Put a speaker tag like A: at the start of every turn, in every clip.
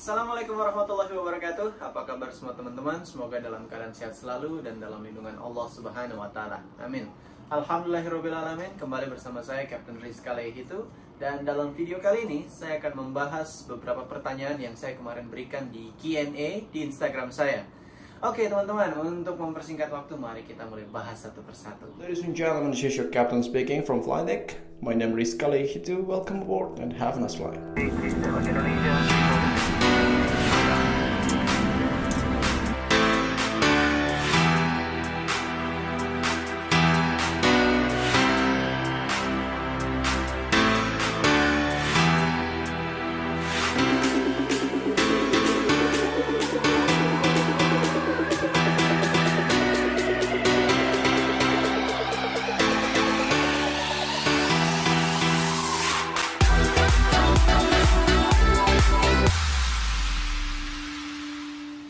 A: Assalamualaikum warahmatullahi wabarakatuh. Apa kabar semua teman-teman? Semoga dalam keadaan sehat selalu dan dalam lindungan Allah Subhanahu wa taala. Amin. Alhamdulillahirabbil alamin. Kembali bersama saya Kapten Rizka Lehitu, dan dalam video kali ini saya akan membahas beberapa pertanyaan yang saya kemarin berikan di Q&A di Instagram saya. Oke teman-teman, untuk mempersingkat waktu, mari kita mulai bahas satu persatu.
B: Ladies and gentlemen, this is your captain speaking from Flight Deck. My name is Rizka Lehitu. Welcome aboard and have a nice flight.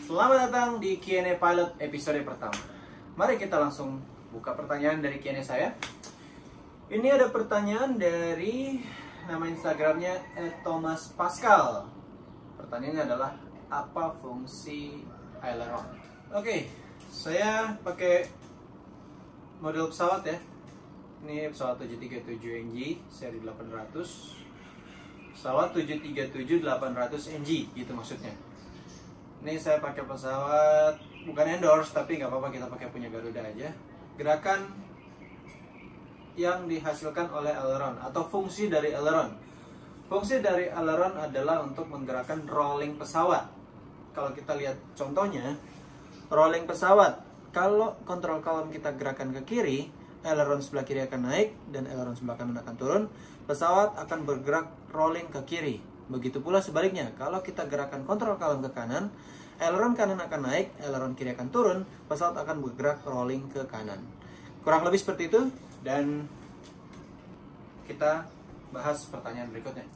A: Selamat datang di Q&A Pilot episode pertama. Mari kita langsung buka pertanyaan dari Q&A saya. Ini ada pertanyaan dari nama Instagramnya @thomaspascal. Pertanyaannya adalah, apa fungsi aileron? Oke, saya pakai model pesawat ya. Ini pesawat 737NG seri 800. Pesawat 737-800 NG gitu maksudnya. Ini saya pakai pesawat, bukan endorse, tapi nggak apa-apa, kita pakai punya Garuda aja. Gerakan yang dihasilkan oleh aileron atau fungsi dari aileron. Fungsi dari aileron adalah untuk menggerakkan rolling pesawat. Kalau kita lihat contohnya, rolling pesawat, kalau kontrol column kita gerakan ke kiri, aileron sebelah kiri akan naik dan aileron sebelah kanan akan turun. Pesawat akan bergerak rolling ke kiri. Begitu pula sebaliknya, kalau kita gerakan kontrol column ke kanan, aileron kanan akan naik, aileron kiri akan turun, pesawat akan bergerak rolling ke kanan. Kurang lebih seperti itu, dan kita bahas pertanyaan berikutnya.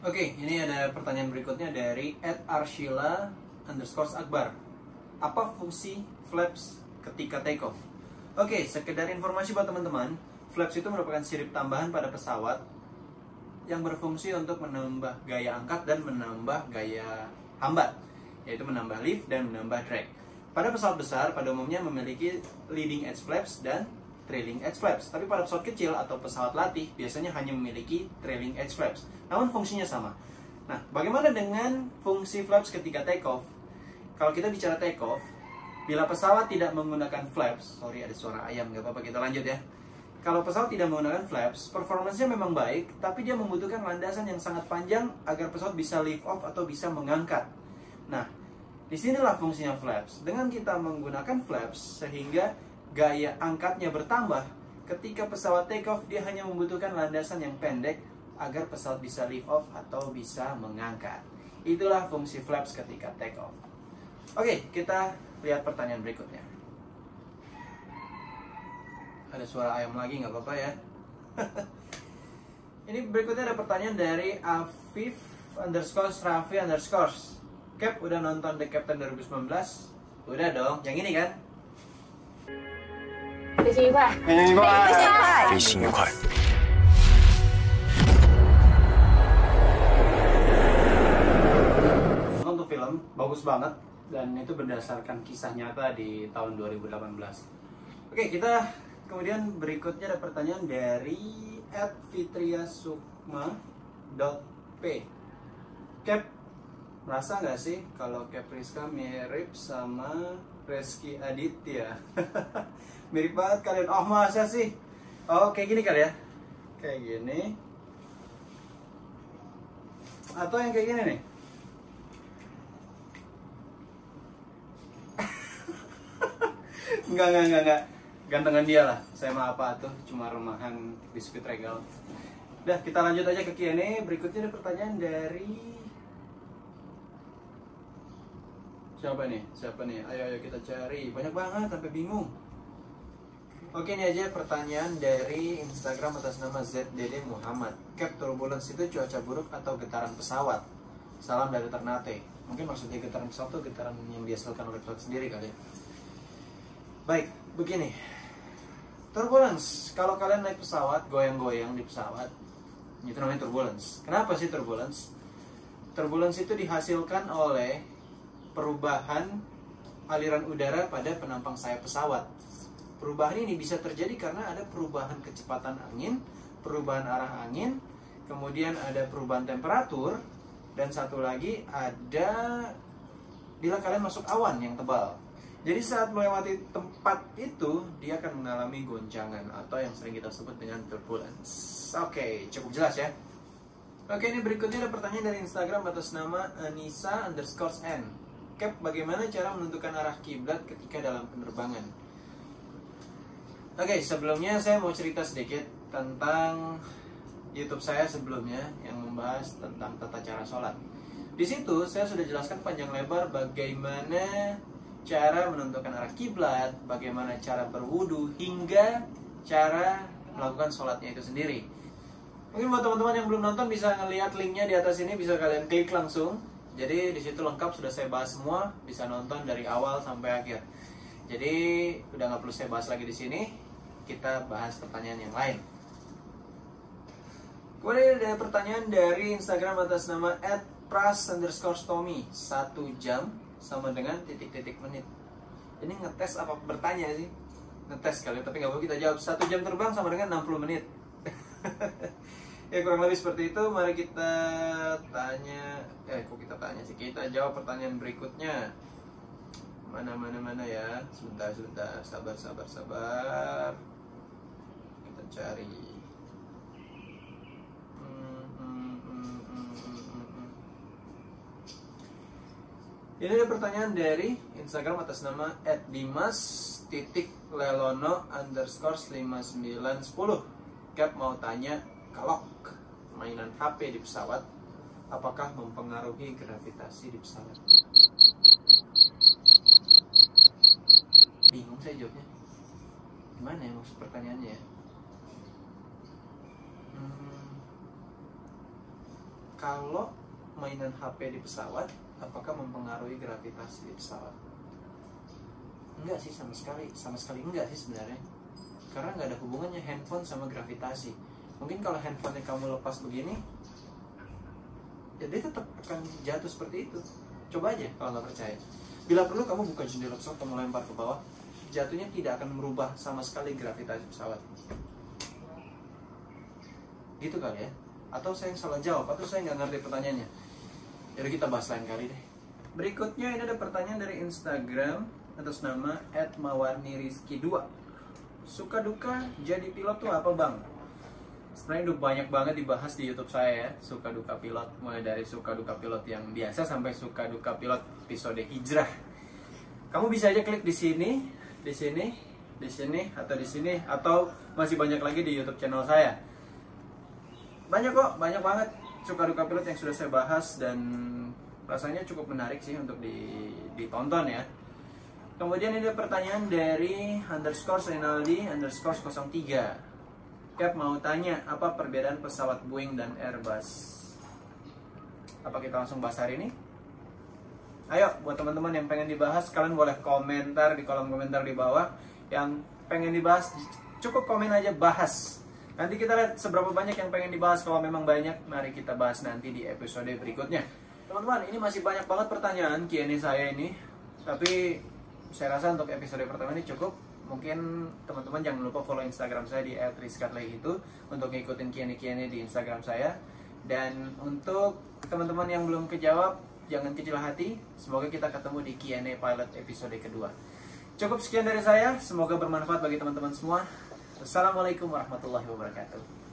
A: Oke, ini ada pertanyaan berikutnya dari @arshila_akbar. Apa fungsi flaps ketika take off? Oke, sekedar informasi buat teman-teman, flaps itu merupakan sirip tambahan pada pesawat yang berfungsi untuk menambah gaya angkat dan menambah gaya hambat, yaitu menambah lift dan menambah drag. Pada pesawat besar pada umumnya memiliki leading edge flaps dan trailing edge flaps, tapi pada pesawat kecil atau pesawat latih biasanya hanya memiliki trailing edge flaps, namun fungsinya sama. Nah, bagaimana dengan fungsi flaps ketika take off? Kalau kita bicara take off, bila pesawat tidak menggunakan flaps, sorry ada suara ayam, nggak apa-apa, kita lanjut ya. Kalau pesawat tidak menggunakan flaps, performanya memang baik, tapi dia membutuhkan landasan yang sangat panjang agar pesawat bisa lift off atau bisa mengangkat. Nah, disinilah fungsinya flaps. Dengan kita menggunakan flaps, sehingga gaya angkatnya bertambah. Ketika pesawat take off, dia hanya membutuhkan landasan yang pendek agar pesawat bisa lift off atau bisa mengangkat. Itulah fungsi flaps ketika take off. Oke, kita lihat pertanyaan berikutnya. Ada suara ayam lagi, nggak apa-apa ya. Ini berikutnya ada pertanyaan dari Afif_Raffi_. Cap, udah nonton The Captain 2019? Udah dong, yang ini kan?
C: 飞行愉快，
D: 飞行愉快，
C: 飞行愉快。
A: Untuk film, bagus banget. Dan itu berdasarkan kisah nyata di tahun 2018. Oke, kita kemudian berikutnya ada pertanyaan dari @fitriasukma.p. Cap, merasa nggak sih kalau Cap Rizka mirip sama Reski Aditya? Mirip banget kalian. Oh, masa sih? Oh, kayak gini kali ya? Kayak gini. Atau yang kayak gini nih? Enggak. Gantengan dia lah. Saya mah apa tuh, cuma remahan biskuit regal. Udah, kita lanjut aja ke Q&A. Berikutnya ada pertanyaan dari Siapa nih? Ayo kita cari. Banyak banget sampai bingung. Oke, ini aja pertanyaan dari Instagram atas nama ZDD Muhammad. Cap, turbulence itu cuaca buruk atau getaran pesawat? Salam dari Ternate. Mungkin maksudnya getaran pesawat itu getaran yang dihasilkan oleh pesawat sendiri kali ya. Baik, begini. Turbulence, kalau kalian naik pesawat, goyang-goyang di pesawat, itu namanya turbulence. Kenapa sih turbulence? Turbulence itu dihasilkan oleh perubahan aliran udara pada penampang sayap pesawat. Perubahan ini bisa terjadi karena ada perubahan kecepatan angin, perubahan arah angin, kemudian ada perubahan temperatur, dan satu lagi ada bila kalian masuk awan yang tebal. Jadi saat melewati tempat itu, dia akan mengalami goncangan atau yang sering kita sebut dengan turbulence. Oke, cukup jelas ya. Oke, ini berikutnya ada pertanyaan dari Instagram atas nama Anissa_N. Cap, bagaimana cara menentukan arah kiblat ketika dalam penerbangan? Oke, sebelumnya saya mau cerita sedikit tentang YouTube saya sebelumnya yang membahas tentang tata cara sholat. Di situ saya sudah jelaskan panjang lebar bagaimana cara menentukan arah kiblat, bagaimana cara berwudu, hingga cara melakukan sholatnya itu sendiri. Mungkin buat teman-teman yang belum nonton bisa ngelihat linknya di atas ini, bisa kalian klik langsung. Jadi di situ lengkap, sudah saya bahas semua, bisa nonton dari awal sampai akhir. Jadi udah nggak perlu saya bahas lagi di sini. Kita bahas pertanyaan yang lain. Kemudian ada pertanyaan dari Instagram atas nama @pras_tommy. 1 jam sama dengan titik-titik menit. Ini ngetes apa bertanya sih? Ngetes kali, tapi nggak boleh kita jawab. 1 jam terbang sama dengan 60 menit. Ya kurang lebih seperti itu. Mari kita tanya. Kok kita tanya sih? Kita jawab pertanyaan berikutnya. Mana ya. Sebentar. Sabar. Kita cari. Ini ada pertanyaan dari Instagram atas nama @dimas_lelono_5910. Cap mau tanya, kalau mainan HP di pesawat, apakah mempengaruhi gravitasi di pesawat? Bingung saya jawabnya. Gimana ya maksud pertanyaannya ya? Kalau mainan HP di pesawat, apakah mempengaruhi gravitasi di pesawat? Enggak sih, sama sekali enggak sih sebenarnya. Karena nggak ada hubungannya handphone sama gravitasi. Mungkin kalau handphonenya kamu lepas begini, ya dia tetap akan jatuh seperti itu. Coba aja kalau nggak percaya. Bila perlu kamu buka jendela pesawat, kamu lempar ke bawah, jatuhnya tidak akan merubah sama sekali gravitasi pesawat. Gitu kali ya? Atau saya yang salah jawab, atau saya nggak ngerti pertanyaannya. Jadi kita bahas lain kali deh. Berikutnya ini ada pertanyaan dari Instagram atas nama @mawarnirizki2. Suka duka jadi pilot tuh apa bang? Sebenarnya udah banyak banget dibahas di YouTube saya ya, suka duka pilot, mulai dari suka duka pilot yang biasa sampai suka duka pilot episode hijrah. Kamu bisa aja klik di sini, atau masih banyak lagi di YouTube channel saya. Banyak kok, banyak banget suka duka pilot yang sudah saya bahas dan rasanya cukup menarik sih untuk ditonton ya. Kemudian ada pertanyaan dari _Rinaldi_03. Cap mau tanya, apa perbedaan pesawat Boeing dan Airbus? Apa kita langsung bahas hari ini? Ayo, buat teman-teman yang pengen dibahas, kalian boleh komentar di kolom komentar di bawah. Yang pengen dibahas, cukup komen aja, bahas. Nanti kita lihat seberapa banyak yang pengen dibahas. Kalau memang banyak, mari kita bahas nanti di episode berikutnya. Teman-teman, ini masih banyak banget pertanyaan Q&A saya ini. Tapi saya rasa untuk episode pertama ini cukup. Mungkin teman-teman jangan lupa follow Instagram saya di @rizkatley itu untuk ngikutin Q&A di Instagram saya. Dan untuk teman-teman yang belum kejawab, jangan kecil hati. Semoga kita ketemu di Q&A Pilot episode kedua. Cukup sekian dari saya. Semoga bermanfaat bagi teman-teman semua. Wassalamualaikum warahmatullahi wabarakatuh.